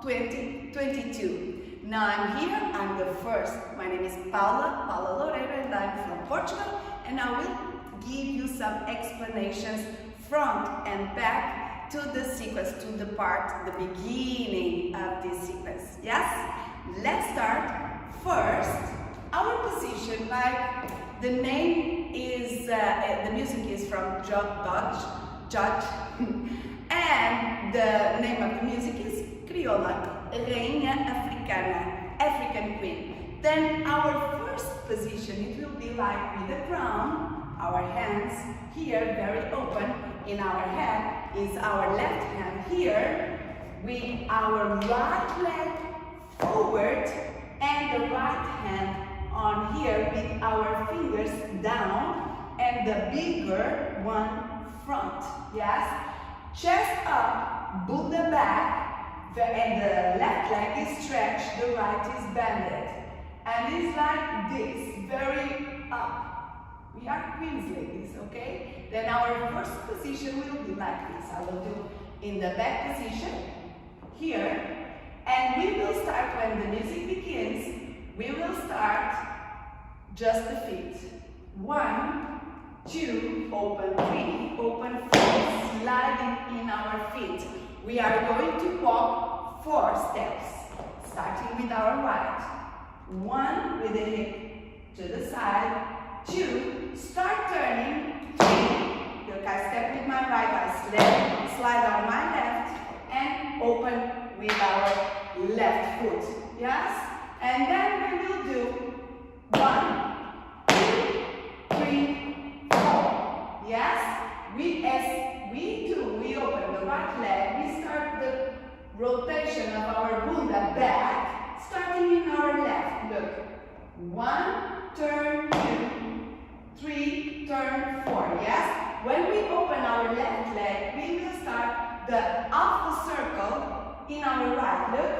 2022. Now I'm here, I'm the first. My name is Paula Loureiro, and I'm from Portugal, and I will give you some explanations front and back to the sequence, to the part, the beginning of this sequence. Yes? Let's start. First, our position, like the name is, the music is from Judge, and the name of the music is Crioula, Rainha Africana, African Queen. Then our first position, it will be like with the crown, our hands here very open, in our hand is our left hand here, with our right leg forward and the right hand on here with our fingers down and the bigger one front, yes? Chest up, Buddha back, and the left leg is stretched, the right is bended. And it's like this, very up. We are Queen's ladies, okay? Then our first position will be like this. I will do in the back position, here. And we will start when the music begins. We will start just the feet. 1, 2, open 3, open 4, sliding in our feet. We are going to walk 4 steps, starting with our right. 1 with the hip to the side. 2, start turning. 3, look, I step with my right, I slide on my left, and open with our left foot. Yes? And then we will do 1, 2, 3, 4. Yes? As we do, we open the right leg, we start the rotation of our bunda back, starting in our left. Look. 1, turn 2, 3, turn 4. Yes? When we open our left leg, we will start the half circle in our right. Look.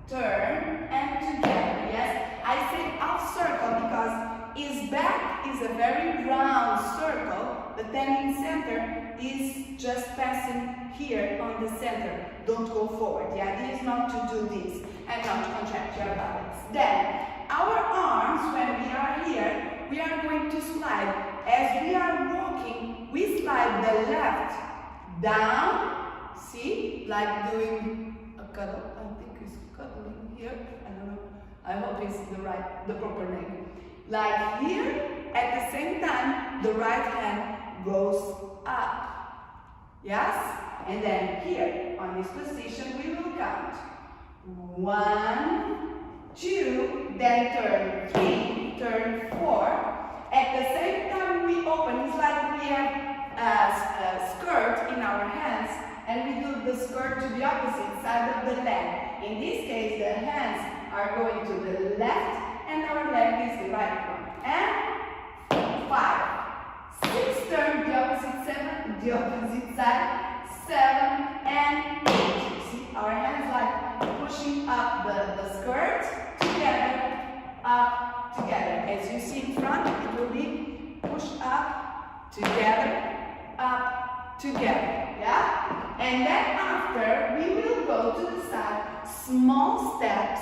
Turn and together. Yes? I say half circle because his back is a very round circle, but then in center is just passing here on the center. Don't go forward. The idea is not to do this and not to contract your balance. Then our arms, when we are here, we are going to slide. As we are walking, we slide the left down. See? Like doing a cuddle. I think it's cuddling here. I don't know. I hope it's the proper name. Like here, at the same time, the right hand goes up. Yes? And then here, on this position, we will count. 1, 2, then turn 3, turn 4. At the same time we open, it's like we have a skirt in our hands, and we do the skirt to the opposite side of the leg. In this case, the hands are going to the left, and our leg is the right one. And 5, 6, turn the opposite side, 7 and 8. See, our hands like pushing up the skirt, together, up, together. As you see in front, it will be push up, together, yeah? And then after, we will go to the side, small steps.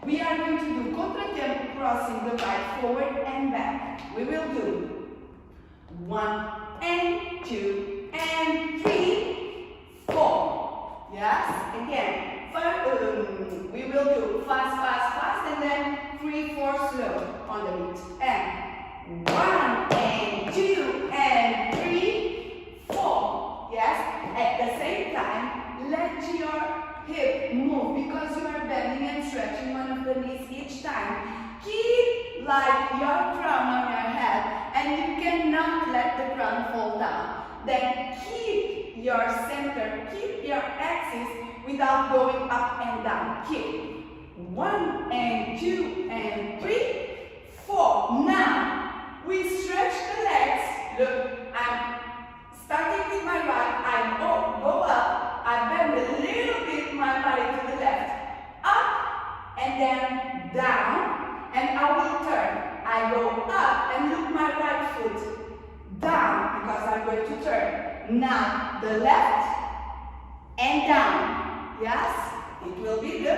We are going to do contratempo, crossing the right forward and back. We will do 1 and 2 and 3, 4. Yes? Again. We will do fast, and then 3, 4 slow on the beat. And 1 and 2 and 3, 4. Yes? At the same time, let your hip move because you are bending and stretching one of the knees each time. Keep like your crown on your head, and you cannot let the crown fall down. Then keep your center, keep your axis without going up and down. Keep 1 and 2 and 3, 4. Now we stretch the legs. Look, I'm starting with my right. I go up. I bend a little bit my body to the left, up and then down, and I will turn. I go up and look my right foot down because I'm going to turn. Now the left and down. Yes? It will be the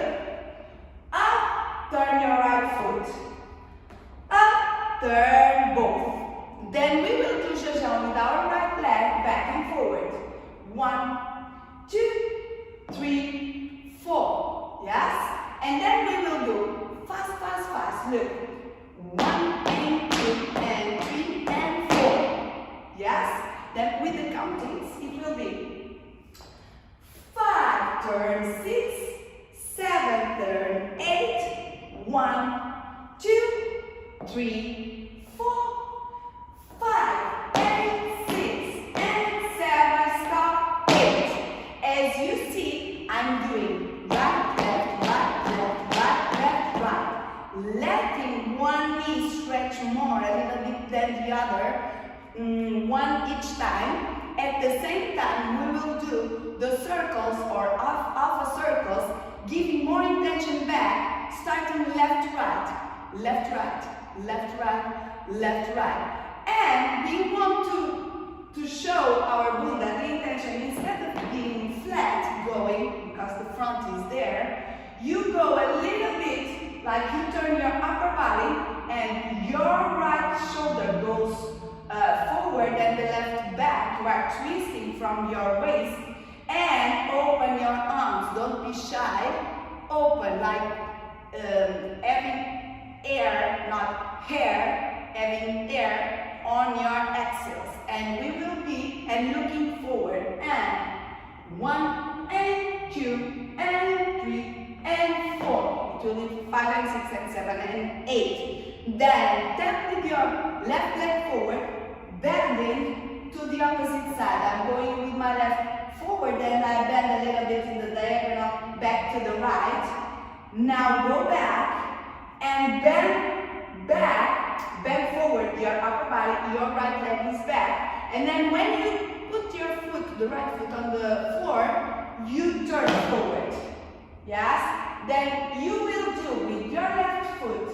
up, turn your right foot. Up, turn both. Then we will do jajang with our right leg back and forward. 1, 2, 3, 4. Yes? And then we will do fast, fast, fast. Look. 1 and 2 and 3 and 4. Yes? Then with the countings, it will be 5, turn 6, 7, turn 8, 1, 2, 3, 4, 5, and 6, and 7, stop, 8. As you see, I'm doing right, left, right, left, right, left, right. Letting one knee stretch more a little bit than the other, one each time. At the same time, we will do the circles or half a circles, giving more intention back, starting left, right, left, right, left, right, left, right. And we want to show our bunda, the intention, instead of being flat going, because the front is there, you go a little bit like you turn your upper body and your right shoulder goes forward and the left back. You are twisting from your waist and open your arms. Don't be shy. Open like having air, not hair, having air on your exhales. And we will be looking forward. And 1 and 2 and 3 and 4. It will be 5 and 6 and 7 and 8. Then tap with your left leg forward, bending to the opposite side. I'm going with my left forward and I bend a little bit in the diagonal back to the right. Now go back and bend back, bend forward your upper body, your right leg is back. And then when you put your foot, the right foot on the floor, you turn forward. Yes? Then you will do with your left foot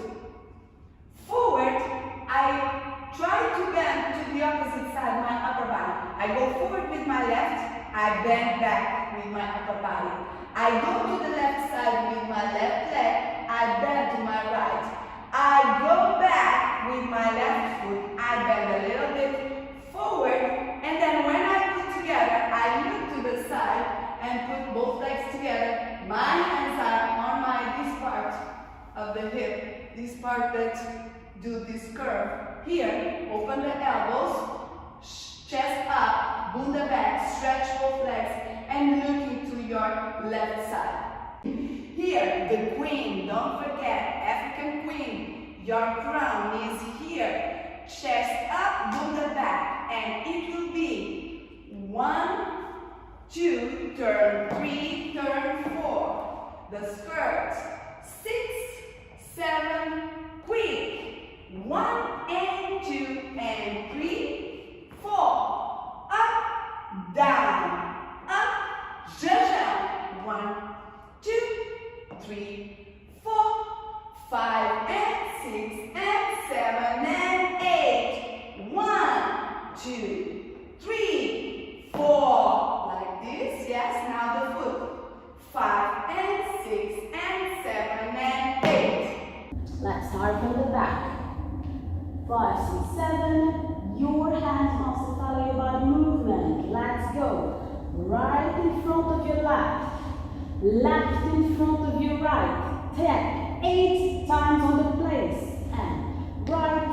forward. I try to bend to the opposite side, my upper body. I go forward with my left, I bend back with my upper body. I go to the left side with my left leg, I bend to my right. I go back with my left foot, I bend a little bit forward, and then when I put together, I look to the side and put both legs together. My hands are on this part of the hip, this part that do this curve. Here, open the elbows, chest up, bunda back, stretch both legs, and look into your left side. Here, the queen, don't forget, African queen. Your crown is here, chest up, bunda back, and it will be 1, 2, turn 3, turn 4. The skirt, 6, 7, quick. 1 and 2 and 3, 4. Up, down, up, jajang. 1, 2, 3, 4, 5 and 6 and 7 and 8. 1, 2, 3, 4. Like this, yes. Now the foot. 5 and 6 and 7 and 8. Let's start from the back. 5, 6, 7. Your hands must follow your body movement. Let's go. Right in front of your left. Left in front of your right. Tap 8 times on the place. And right,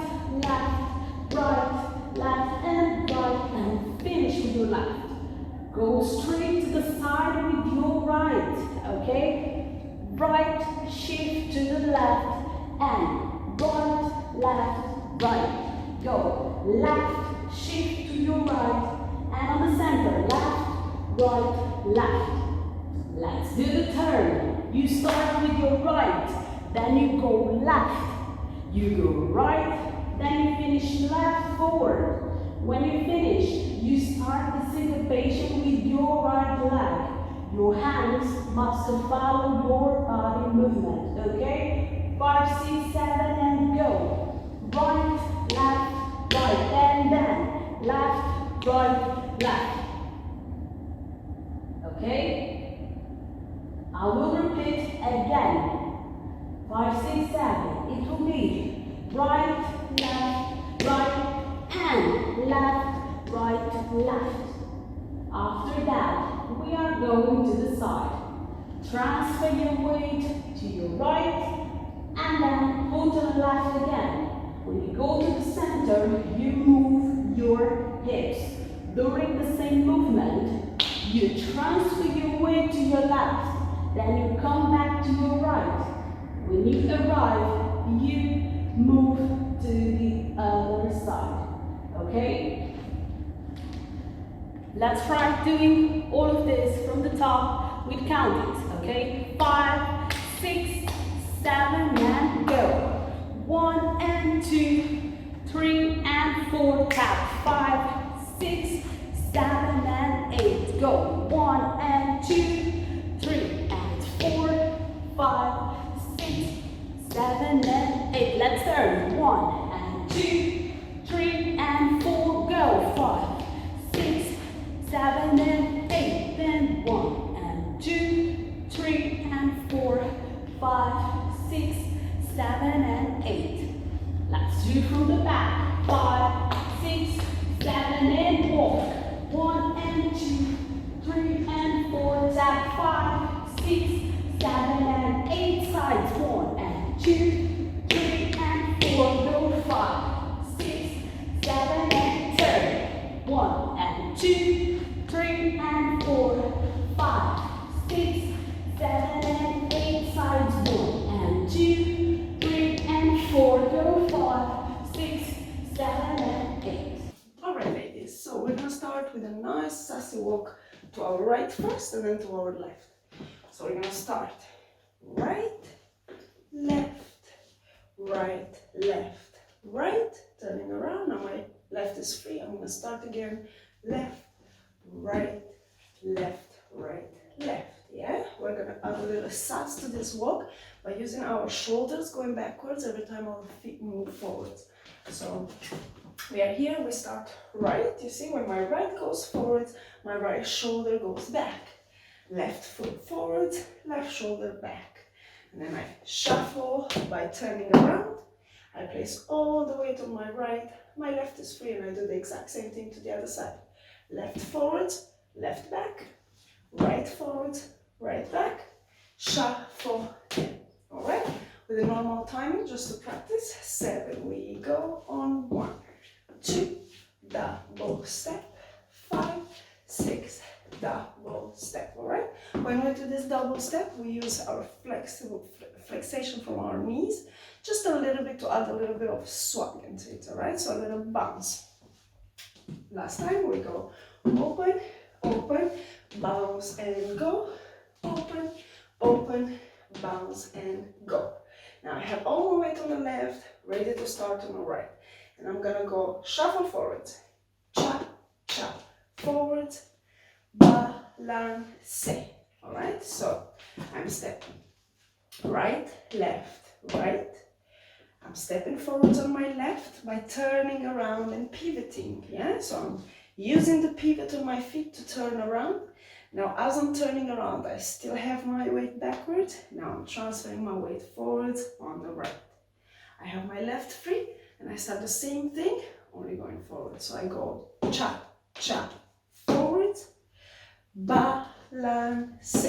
left, and right, and finish with your left. Go straight to the side with your right. Okay? Right, shift to the left, and right, left, right. Go left, shift to your right, and on the center, left, right, left. Let's do the turn. You start with your right, then you go left. You go right, then you finish left forward. When you finish, you start the syncopation with your right leg. Your hands must follow your body movement, okay? 5, 6, 7, and go. Right, left, right, and then left, right, left. Okay? I will repeat left. After that, we are going to the side. Transfer your weight to your right and then put on left again. When you go to the center, you move your hips. During the same movement, you transfer your weight to your left, then you come back to your right. When you arrive, you move to the other side. Okay? Let's try doing all of this from the top with countings. Okay? 5, 6, 7, and go. 1 and 2, 3 and 4, tap. 5, 6, 7 and 8. Go. 1 and 2, 3 and 4, 5, 6, 7 and 8. Let's turn. 1 and 2, 3 and 4. Go. 5, 6, 7 and 8. Then 1 and 2, 3 and 4, 5, 6, 7 and 8. Let's do from the back. 5, 6, 7 and walk. 1 and 2, 3 and 4. Tap. 5, 6, 7 and 8. Sides. 1 and 2, 3 and 4. Go. 5, 6, 7 and turn. 1 and 2, 3 and 4. 5, 6, 7 and 8. Sides. 1 and 2, 3 and 4. Go. 5, 6, 7 and 8. Alright ladies, so we're gonna start with a nice sassy walk to our right first and then to our left. So we're gonna start right, left, right, left, right, turning around. Now my left is free. I'm gonna start again. Left, right, left, right, left. Yeah, we're gonna add a little sass to this walk by using our shoulders going backwards every time our feet move forwards. So we are here, we start right. You see, when my right goes forward, my right shoulder goes back. Left foot forward, left shoulder back. And then I shuffle by turning around. I place all the weight on my right. My left is free and I do the exact same thing to the other side. Left forward, left back. Right forward, right back. Shuffle in. Alright? With a normal timing, just to practice. 7, we go on 1, 2, double step, 5, 6, double step. Alright? When we do this double step, we use our flexation from our knees, just a little bit to add a little bit of swag into it. Alright? So a little bounce. Last time we go open, open, bounce and go, open, open, bounce and go. Now I have all my weight on the left, ready to start on the right. And I'm gonna go shuffle forward, chop, chop, forward, balance. Alright, so I'm stepping right, left, right. I'm stepping forwards on my left by turning around and pivoting. Yeah, so I'm using the pivot on my feet to turn around. Now, as I'm turning around, I still have my weight backward. Now I'm transferring my weight forward on the right. I have my left free, and I start the same thing, only going forward. So I go chop, chop, forward, balance.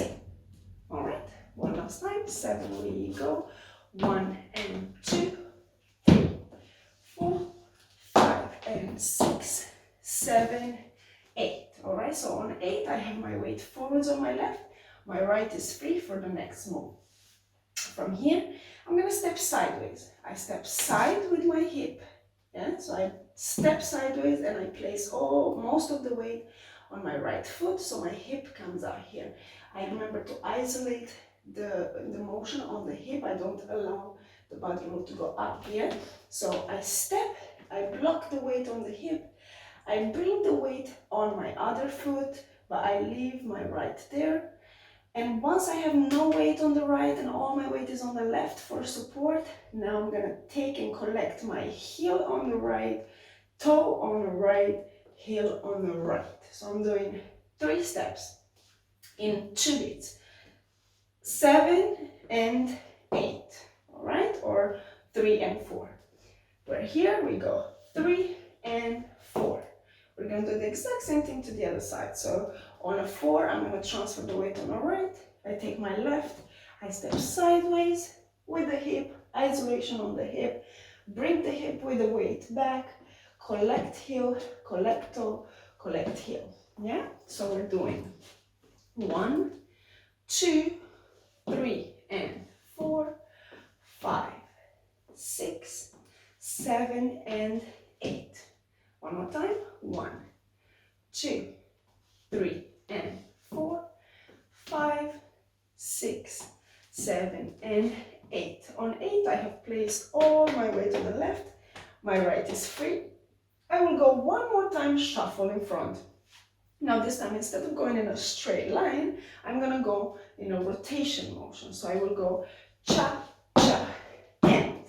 All right, one last time. 7, we go. 1 and 2, 3, 4, 5 and 6, 7, 8. All right, so on 8, I have my weight forwards on my left. My right is free for the next move. From here, I'm gonna step sideways. I step side with my hip. Yeah, so I step sideways and I place most of the weight on my right foot, so my hip comes out here. I remember to isolate the motion on the hip. I don't allow the body roll to go up here. So I step, I block the weight on the hip. I bring the weight on my other foot, but I leave my right there. And once I have no weight on the right and all my weight is on the left for support, now I'm gonna take and collect my heel on the right, toe on the right, heel on the right. So I'm doing 3 steps in 2 beats. 7 and 8, all right? Or 3 and 4. Where here we go 3 and 4. We're going to do the exact same thing to the other side. So on a 4, I'm going to transfer the weight on the right. I take my left, I step sideways with the hip, isolation on the hip, bring the hip with the weight back, collect heel, collect toe, collect heel. Yeah? So we're doing 1, 2, 3, and 4, 5, 6, 7, and 8. One more time. 1, 2, 3, and 4, 5, 6, 7, and 8. On 8, I have placed all my weight on the left. My right is free. I will go one more time, shuffle in front. Now this time, instead of going in a straight line, I'm gonna go in a rotation motion. So I will go cha, cha, and.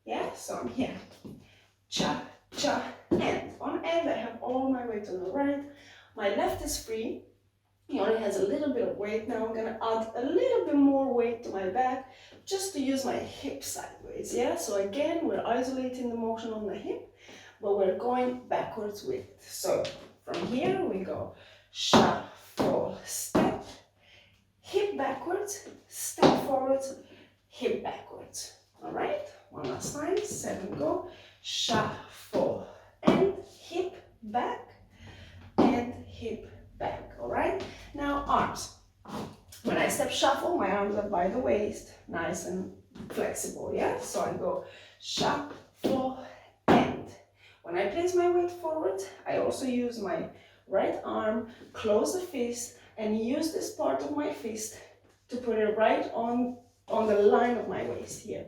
Yeah, so I'm here. Cha, cha, and. On end, I have all my weight on the right. My left is free. He only has a little bit of weight. Now I'm gonna add a little bit more weight to my back just to use my hip sideways. Yeah, so again, we're isolating the motion on the hip, but we're going backwards with it. So from here we go shuffle, step, hip backwards, step forwards, hip backwards. All right, one last time. 7, go. Shuffle and hip back and hip back. All right. Now arms. When I step shuffle, my arms are by the waist, nice and flexible. Yeah. So I go shuffle and. When I place my weight forward, I also use my right arm, close the fist, and use this part of my fist to put it right on the line of my waist here.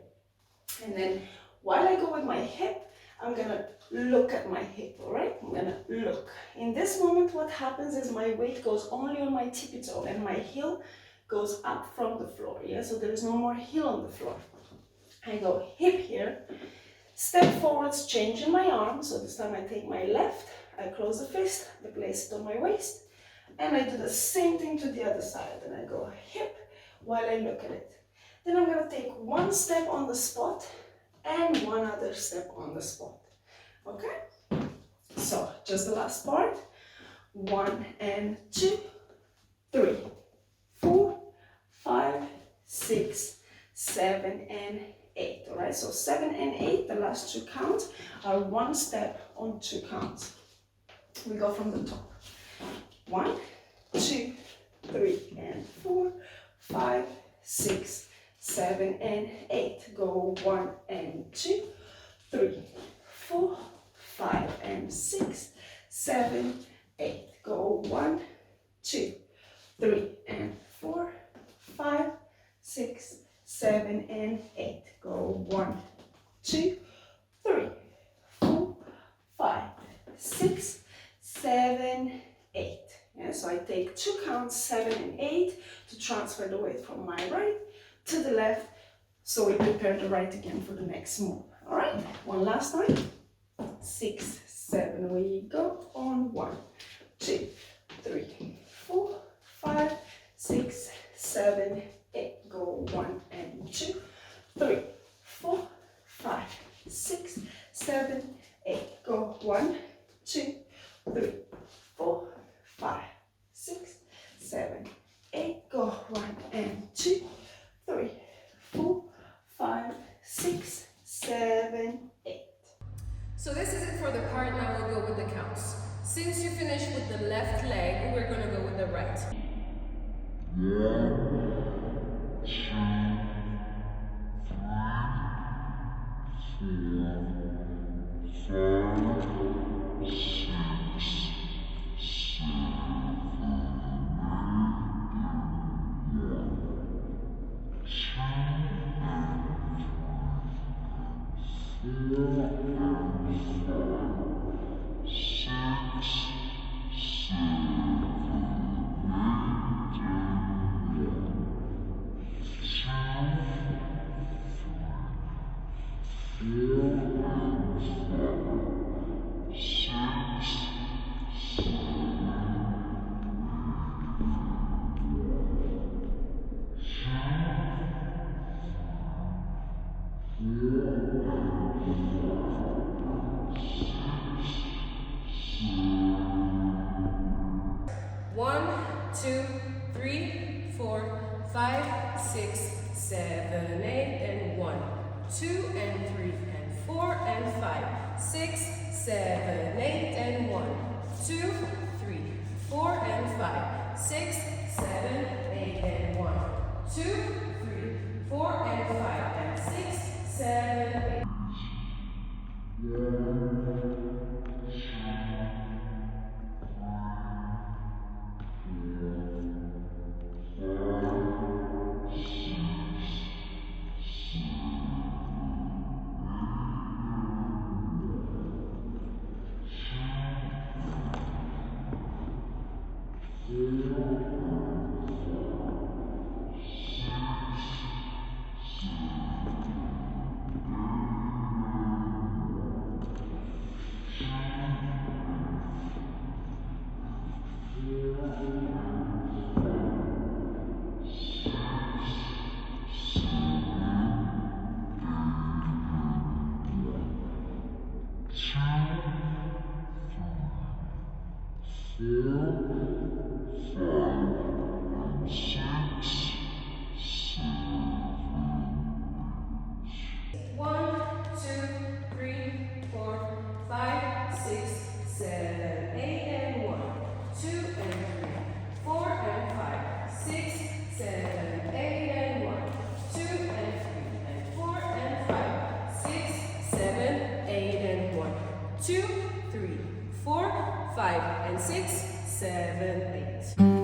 And then while I go with my hip, I'm gonna look at my hip, all right? I'm gonna look. In this moment, what happens is my weight goes only on my tippy toe and my heel goes up from the floor, yeah? So there is no more heel on the floor. I go hip here, step forwards, changing my arm. So this time I take my left, I close the fist, I place it on my waist, and I do the same thing to the other side. And I go hip while I look at it. Then I'm gonna take one step on the spot and one other step on the spot. Okay? So just the last part. 1 and 2, 3, 4, 5, 6, 7, and 8. All right, so 7 and 8, the last 2 counts are 1 step on 2 counts. We go from the top. 1, 2, 3, and 4, 5, 6, 7, and 8. Go 1 and 2, 3, 4, 5, and 6, 7, 8. Go 1, 2, 3, and 4, 5, 6, 7, and 8. Go 1, 2, 3, 4, 5, 6, 7, 8. Yeah, so I take 2 counts, 7 and 8, to transfer the weight from my right to the left, so we prepare the right again for the next move. All right, one last time. 6, 7, we go on 1, 2, 3, 4, 5, 6, 7, 8. Go 1 and 2, 3, 4, 5, 6, 7, 8. Go 1, 2, 3, 4, 5, 6, 7, 8. Go 1 and 2, 3, 4, 5, 6, 7, 8. So this is it for the part. Now we'll go with the counts. Since you finished with the left leg, we're gonna go with the right. 1, 2, 3, 4, 5, 6, 4, 7, 8, and 1, 2, 3, 4, and 5, 6, 7, 8, and 1, 2, 3, 4, and 5, and 6, 7, 8. Two, three, four, five, and 6, 7, 8.